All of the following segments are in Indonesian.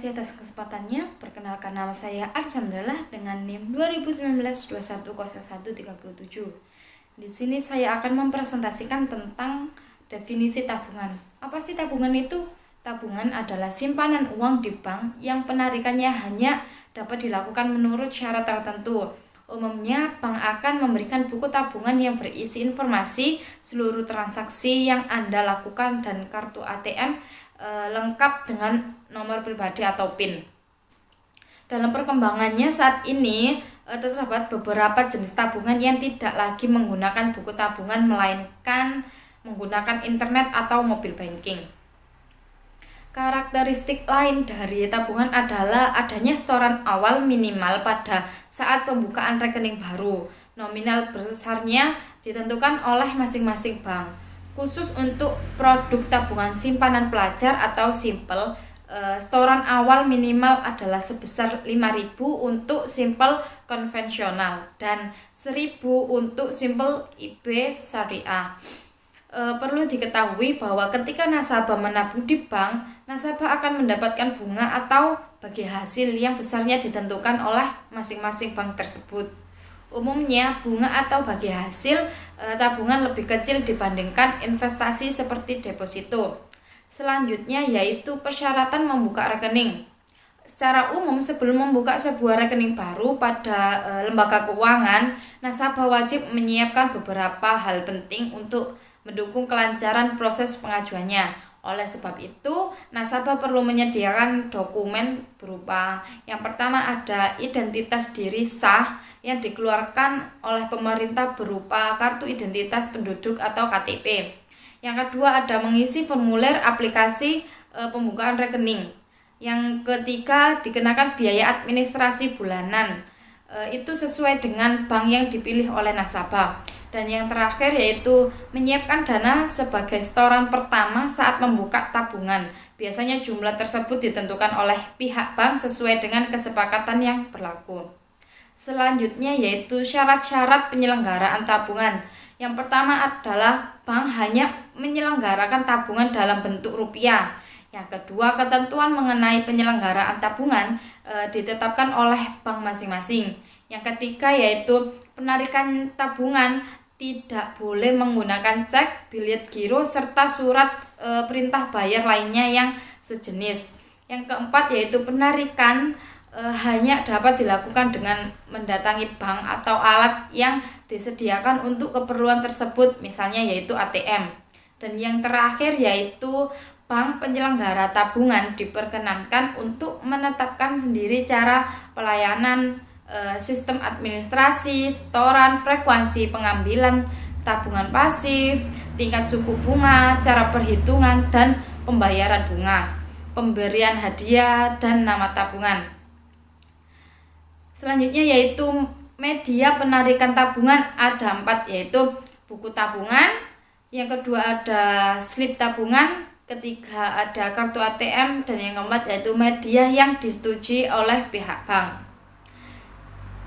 kasih atas kesempatannya. Perkenalkan, nama saya Arsamdallah dengan NIM 2019-210137. Di sini saya akan mempresentasikan tentang definisi tabungan. Apa sih tabungan itu? Tabungan adalah simpanan uang di bank yang penarikannya hanya dapat dilakukan menurut syarat tertentu. Umumnya, bank akan memberikan buku tabungan yang berisi informasi seluruh transaksi yang Anda lakukan dan kartu ATM lengkap dengan nomor pribadi atau PIN. Dalam perkembangannya saat ini terdapat beberapa jenis tabungan yang tidak lagi menggunakan buku tabungan melainkan menggunakan internet atau mobile banking. Karakteristik lain dari tabungan adalah adanya setoran awal minimal pada saat pembukaan rekening baru. Nominal besarnya ditentukan oleh masing-masing bank. Khusus untuk produk tabungan simpanan pelajar atau simple, setoran awal minimal adalah sebesar 5.000 untuk simple konvensional dan 1.000 untuk simple IB syariah. Perlu diketahui bahwa ketika nasabah menabung di bank, nasabah akan mendapatkan bunga atau bagi hasil yang besarnya ditentukan oleh masing-masing bank tersebut. Umumnya, bunga atau bagi hasil tabungan lebih kecil dibandingkan investasi seperti deposito. Selanjutnya yaitu persyaratan membuka rekening. Secara umum, sebelum membuka sebuah rekening baru pada lembaga keuangan, nasabah wajib menyiapkan beberapa hal penting untuk mendukung kelancaran proses pengajuannya. Oleh sebab itu, nasabah perlu menyediakan dokumen berupa yang pertama ada identitas diri sah yang dikeluarkan oleh pemerintah berupa kartu identitas penduduk atau KTP. Yang kedua ada mengisi formulir aplikasi pembukaan rekening. Yang ketiga dikenakan biaya administrasi bulanan. Itu sesuai dengan bank yang dipilih oleh nasabah. Dan yang terakhir yaitu menyiapkan dana sebagai setoran pertama saat membuka tabungan. Biasanya jumlah tersebut ditentukan oleh pihak bank sesuai dengan kesepakatan yang berlaku. Selanjutnya yaitu syarat-syarat penyelenggaraan tabungan. Yang pertama adalah bank hanya menyelenggarakan tabungan dalam bentuk rupiah. Yang kedua, ketentuan mengenai penyelenggaraan tabungan ditetapkan oleh bank masing-masing. Yang ketiga yaitu penarikan tabungan tidak boleh menggunakan cek, bilet giro, serta surat perintah bayar lainnya yang sejenis. Yang keempat yaitu penarikan hanya dapat dilakukan dengan mendatangi bank atau alat yang disediakan untuk keperluan tersebut, misalnya yaitu ATM. Dan yang terakhir yaitu bank penyelenggara tabungan diperkenankan untuk menetapkan sendiri cara pelayanan, sistem administrasi, setoran, frekuensi pengambilan tabungan pasif, tingkat suku bunga, cara perhitungan dan pembayaran bunga, pemberian hadiah, dan nama tabungan. Selanjutnya yaitu media penarikan tabungan ada 4 yaitu buku tabungan, yang kedua ada slip tabungan, ketiga ada kartu ATM, dan yang keempat yaitu media yang disetujui oleh pihak bank.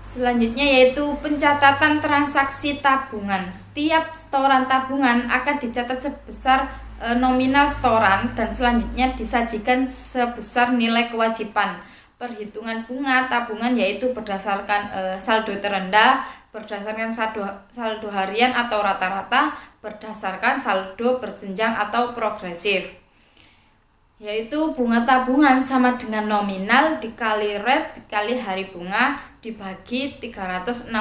Selanjutnya yaitu pencatatan transaksi tabungan. Setiap setoran tabungan akan dicatat sebesar nominal setoran dan selanjutnya disajikan sebesar nilai kewajiban. Perhitungan bunga tabungan yaitu berdasarkan saldo terendah, berdasarkan saldo harian atau rata-rata, berdasarkan saldo berjenjang atau progresif. Yaitu bunga tabungan sama dengan nominal dikali rate dikali hari bunga dibagi 365.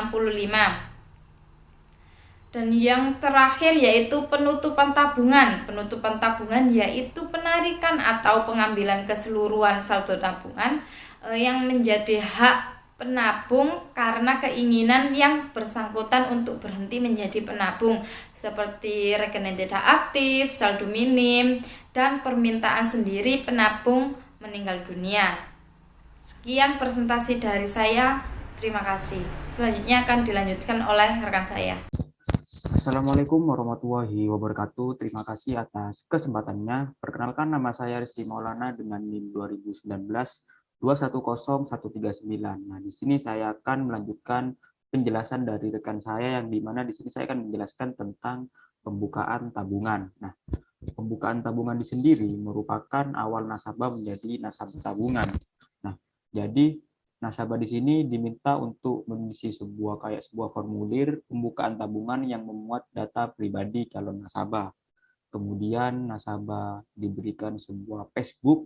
Dan yang terakhir yaitu penutupan tabungan. Penutupan tabungan yaitu penarikan atau pengambilan keseluruhan saldo tabungan yang menjadi hak penabung karena keinginan yang bersangkutan untuk berhenti menjadi penabung, seperti rekening tidak aktif, saldo minim, dan permintaan sendiri penabung meninggal dunia. Sekian presentasi dari saya, terima kasih. Selanjutnya akan dilanjutkan oleh rekan saya. Assalamualaikum warahmatullahi wabarakatuh. Terima kasih atas kesempatannya. Perkenalkan, nama saya Rizky Maulana dengan NIM 2019-210139. Nah, di sini saya akan melanjutkan penjelasan dari rekan saya yang di mana di sini saya akan menjelaskan tentang pembukaan tabungan. Nah, pembukaan tabungan sendiri merupakan awal nasabah menjadi nasabah tabungan. Nah, jadi nasabah di sini diminta untuk mengisi sebuah formulir pembukaan tabungan yang memuat data pribadi calon nasabah. Kemudian nasabah diberikan sebuah passbook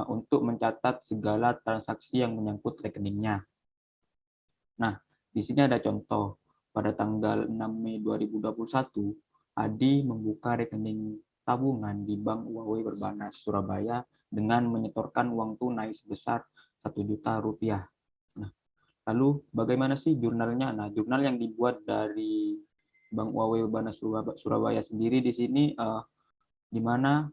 untuk mencatat segala transaksi yang menyangkut rekeningnya. Nah, di sini ada contoh. Pada tanggal 6 Mei 2021, Adi membuka rekening tabungan di Bank UAW Perbanas Surabaya dengan menyetorkan uang tunai sebesar 1 juta rupiah. Nah, lalu bagaimana sih jurnalnya? Nah, jurnal yang dibuat dari Bank UAW Perbanas Surabaya sendiri di sini di mana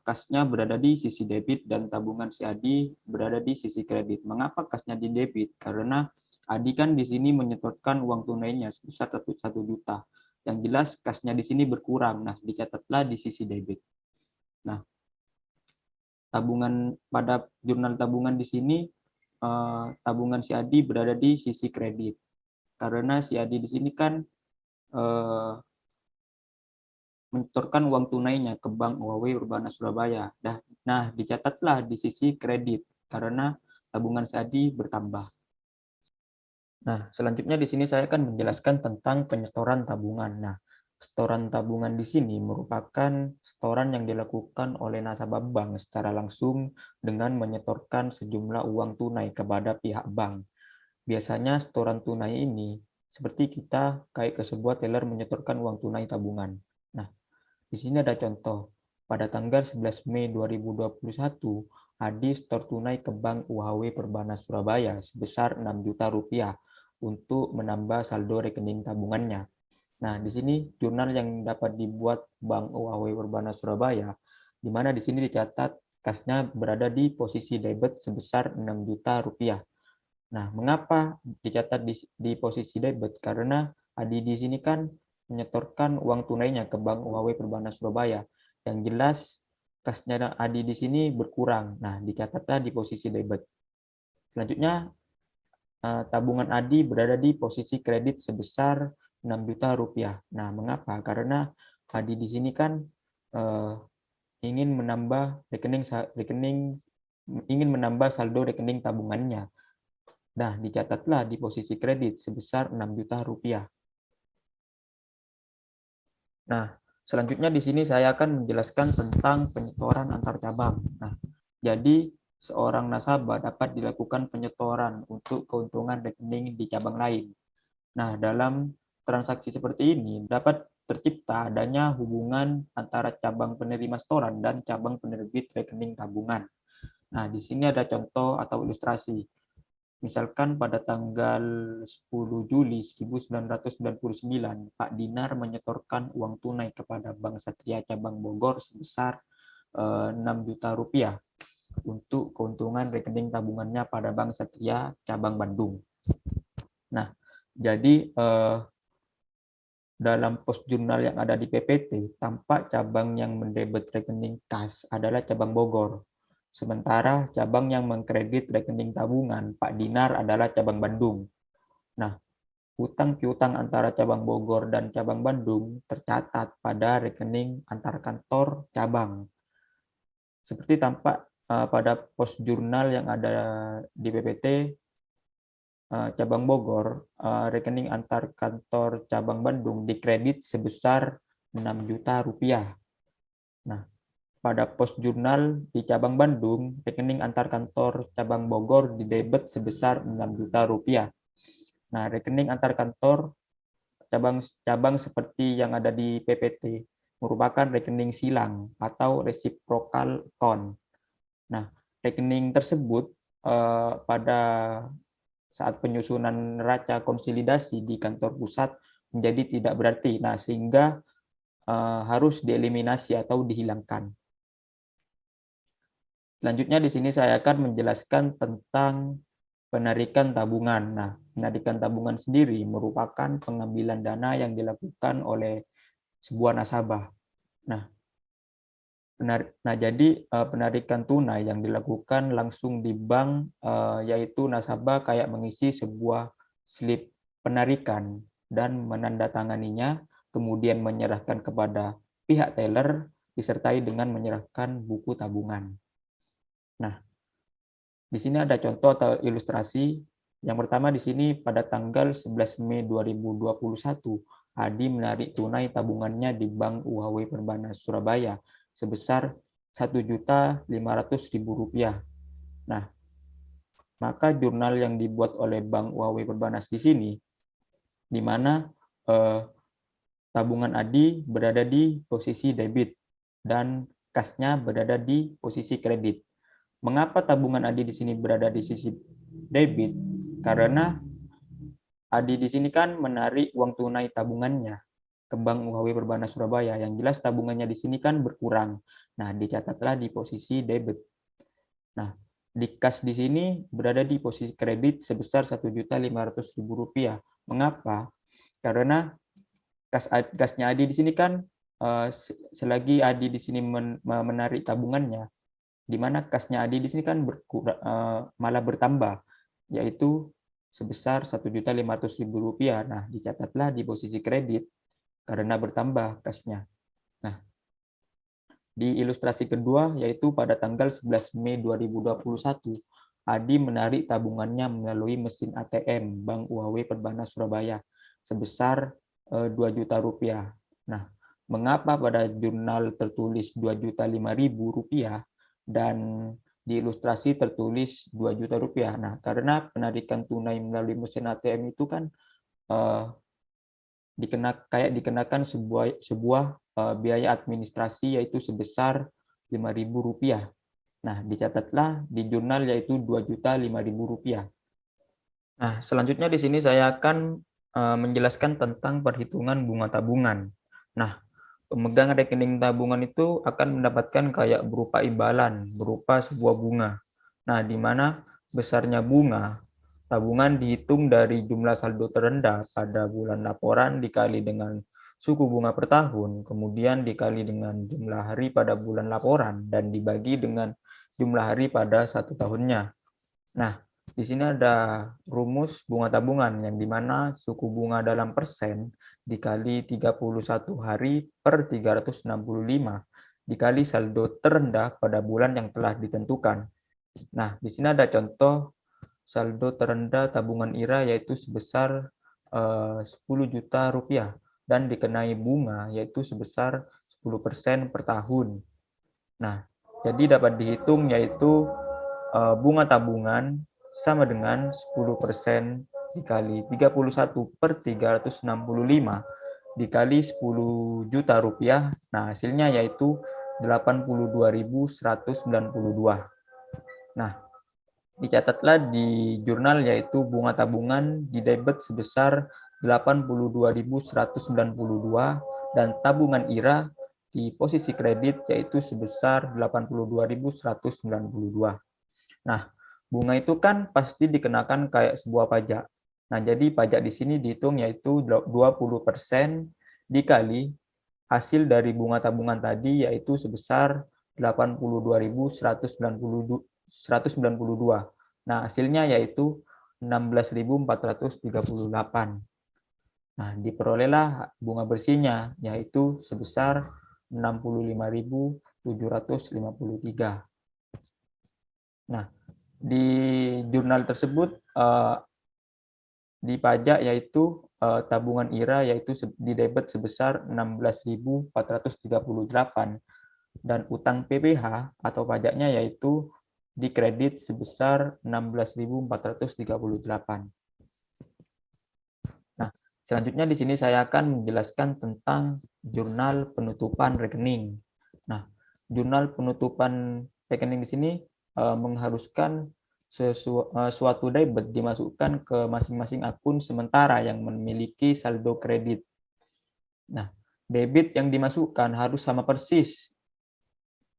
kasnya berada di sisi debit dan tabungan si Adi berada di sisi kredit. Mengapa kasnya di debit? Karena Adi kan di sini menyetorkan uang tunainya sebesar 1 juta. Yang jelas kasnya di sini berkurang. Nah, dicatatlah di sisi debit. Nah, tabungan pada jurnal tabungan di sini tabungan si Adi berada di sisi kredit. Karena si Adi di sini kan menyetorkan uang tunainya ke Bank UAW Urbana Surabaya. Nah, dicatatlah di sisi kredit karena tabungan Sadi bertambah. Nah, selanjutnya di sini saya akan menjelaskan tentang penyetoran tabungan. Nah, setoran tabungan di sini merupakan setoran yang dilakukan oleh nasabah bank secara langsung dengan menyetorkan sejumlah uang tunai kepada pihak bank. Biasanya setoran tunai ini seperti kita kayak ke sebuah teller menyetorkan uang tunai tabungan. Nah, di sini ada contoh. Pada tanggal 11 Mei 2021, Adi setor tunai ke Bank UHW Perbanas Surabaya sebesar 6 juta rupiah untuk menambah saldo rekening tabungannya. Nah, di sini jurnal yang dapat dibuat Bank UHW Perbanas Surabaya, di mana di sini dicatat kasnya berada di posisi debit sebesar 6 juta rupiah. Nah, mengapa dicatat di posisi debit? Karena Adi di sini kan menyetorkan uang tunainya ke Bank UHW Perbanas Surabaya. Yang jelas kasnya Adi di sini berkurang. Nah, dicatatlah di posisi debit. Selanjutnya, tabungan Adi berada di posisi kredit sebesar 6 juta rupiah. Nah, mengapa? Karena Adi di sini kan ingin menambah ingin menambah saldo rekening tabungannya. Nah, dicatatlah di posisi kredit sebesar 6 juta rupiah. Nah, selanjutnya di sini saya akan menjelaskan tentang penyetoran antar cabang. Nah, jadi seorang nasabah dapat dilakukan penyetoran untuk keuntungan rekening di cabang lain. Nah, dalam transaksi seperti ini dapat tercipta adanya hubungan antara cabang penerima setoran dan cabang penerbit rekening tabungan. Nah, di sini ada contoh atau ilustrasi. Misalkan pada tanggal 10 Juli 1999, Pak Dinar menyetorkan uang tunai kepada Bank Satria Cabang Bogor sebesar 6 juta rupiah untuk keuntungan rekening tabungannya pada Bank Satria Cabang Bandung. Nah, jadi dalam pos jurnal yang ada di PPT, tampak cabang yang mendebit rekening kas adalah cabang Bogor. Sementara cabang yang mengkredit rekening tabungan Pak Dinar adalah cabang Bandung. Nah, hutang piutang antara cabang Bogor dan cabang Bandung tercatat pada rekening antar kantor cabang. Seperti tampak pada pos jurnal yang ada di PPT, cabang Bogor, rekening antar kantor cabang Bandung dikredit sebesar 6 juta rupiah. Nah, pada pos jurnal di cabang Bandung, rekening antar kantor cabang Bogor didebet sebesar 6 juta rupiah. Nah, rekening antar kantor cabang seperti yang ada di PPT merupakan rekening silang atau reciprocal account. Nah, rekening tersebut pada saat penyusunan neraca konsolidasi di kantor pusat menjadi tidak berarti. Nah, sehingga harus dieliminasi atau dihilangkan. Selanjutnya di sini saya akan menjelaskan tentang penarikan tabungan. Nah, penarikan tabungan sendiri merupakan pengambilan dana yang dilakukan oleh sebuah nasabah. Nah, jadi penarikan tunai yang dilakukan langsung di bank, yaitu nasabah kayak mengisi sebuah slip penarikan dan menandatanganinya, kemudian menyerahkan kepada pihak teller disertai dengan menyerahkan buku tabungan. Nah, di sini ada contoh atau ilustrasi. Yang pertama di sini pada tanggal 11 Mei 2021, Adi menarik tunai tabungannya di Bank UHW Perbanas Surabaya sebesar Rp1.500.000. Nah, maka jurnal yang dibuat oleh Bank UHW Perbanas di sini, di mana tabungan Adi berada di posisi debit dan kasnya berada di posisi kredit. Mengapa tabungan Adi di sini berada di sisi debit? Karena Adi di sini kan menarik uang tunai tabungannya ke Bank UHW Perbanas Surabaya. Yang jelas tabungannya di sini kan berkurang. Nah, dicatatlah di posisi debit. Nah, di kas di sini berada di posisi kredit sebesar Rp1.500.000. Mengapa? Karena kasnya Adi di sini kan selagi Adi di sini menarik tabungannya, di mana kasnya Adi di sini kan malah bertambah, yaitu sebesar Rp1.500.000. Nah, dicatatlah di posisi kredit karena bertambah kasnya. Nah, di ilustrasi kedua, yaitu pada tanggal 11 Mei 2021, Adi menarik tabungannya melalui mesin ATM Bank UHW Perbanas Surabaya sebesar Rp2 juta. Nah, mengapa pada jurnal tertulis Rp2.005.000 dan di ilustrasi tertulis Rp2 juta? Nah, karena penarikan tunai melalui mesin ATM itu kan dikenakan sebuah biaya administrasi yaitu sebesar Rp5.000. Nah, dicatatlah di jurnal yaitu Rp2.005.000. Nah, selanjutnya di sini saya akan menjelaskan tentang perhitungan bunga tabungan. Nah, pemegang rekening tabungan itu akan mendapatkan kayak berupa imbalan, berupa sebuah bunga. Nah, di mana besarnya bunga tabungan dihitung dari jumlah saldo terendah pada bulan laporan dikali dengan suku bunga per tahun, kemudian dikali dengan jumlah hari pada bulan laporan, dan dibagi dengan jumlah hari pada 1 tahunnya. Nah, di sini ada rumus bunga tabungan yang dimana suku bunga dalam persen dikali 31 hari per 365 dikali saldo terendah pada bulan yang telah ditentukan. Nah, di sini ada contoh saldo terendah tabungan IRA yaitu sebesar Rp10 juta dan dikenai bunga yaitu sebesar 10% per tahun. Nah, jadi dapat dihitung yaitu bunga tabungan sama dengan 10% dikali 31 per 365 dikali Rp10 juta. Nah, hasilnya yaitu 82.192. Nah, dicatatlah di jurnal yaitu bunga tabungan di debit sebesar 82.192 dan tabungan IRA di posisi kredit yaitu sebesar 82.192. Nah, bunga itu kan pasti dikenakan kayak sebuah pajak. Nah, jadi pajak di sini dihitung yaitu 20% dikali hasil dari bunga tabungan tadi yaitu sebesar 82.192. Nah, hasilnya yaitu 16.438. Nah, diperolehlah bunga bersihnya yaitu sebesar 65.753. Nah, di jurnal tersebut di pajak yaitu tabungan IRA yaitu di debit sebesar 16.438 dan utang PPH atau pajaknya yaitu di kredit sebesar 16.438. Nah, selanjutnya di sini saya akan menjelaskan tentang jurnal penutupan rekening. Nah, jurnal penutupan rekening di sini mengharuskan suatu debit dimasukkan ke masing-masing akun sementara yang memiliki saldo kredit. Nah, debit yang dimasukkan harus sama persis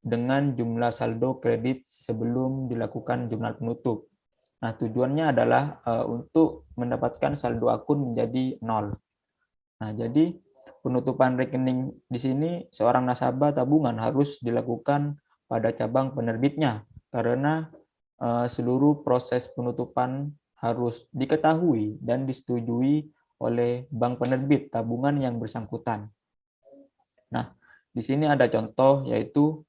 dengan jumlah saldo kredit sebelum dilakukan jurnal penutup. Nah, tujuannya adalah untuk mendapatkan saldo akun menjadi 0. Nah, jadi penutupan rekening di sini seorang nasabah tabungan harus dilakukan pada cabang penerbitnya karena seluruh proses penutupan harus diketahui dan disetujui oleh bank penerbit tabungan yang bersangkutan. Nah, di sini ada contoh, yaitu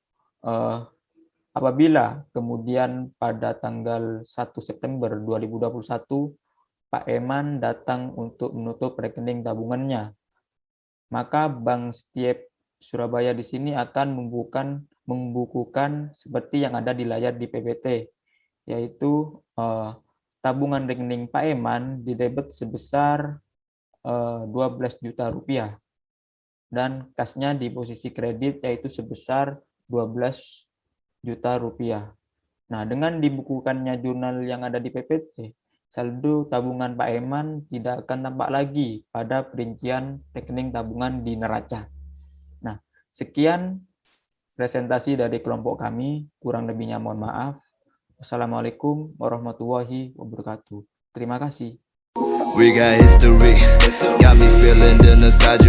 apabila kemudian pada tanggal 1 September 2021 Pak Eman datang untuk menutup rekening tabungannya, maka Bank Setiep Surabaya di sini akan membukukan seperti yang ada di layar di PPT, yaitu tabungan rekening Pak Eman didebet sebesar 12 juta rupiah dan kasnya di posisi kredit yaitu sebesar 12 juta rupiah. Nah, dengan dibukukannya jurnal yang ada di PPT, saldo tabungan Pak Eman tidak akan tampak lagi pada perincian rekening tabungan di neraca. Nah, sekian presentasi dari kelompok kami, kurang lebihnya mohon maaf. Wassalamualaikum warahmatullahi wabarakatuh. Terima kasih. We got history, got me feeling the nostalgia.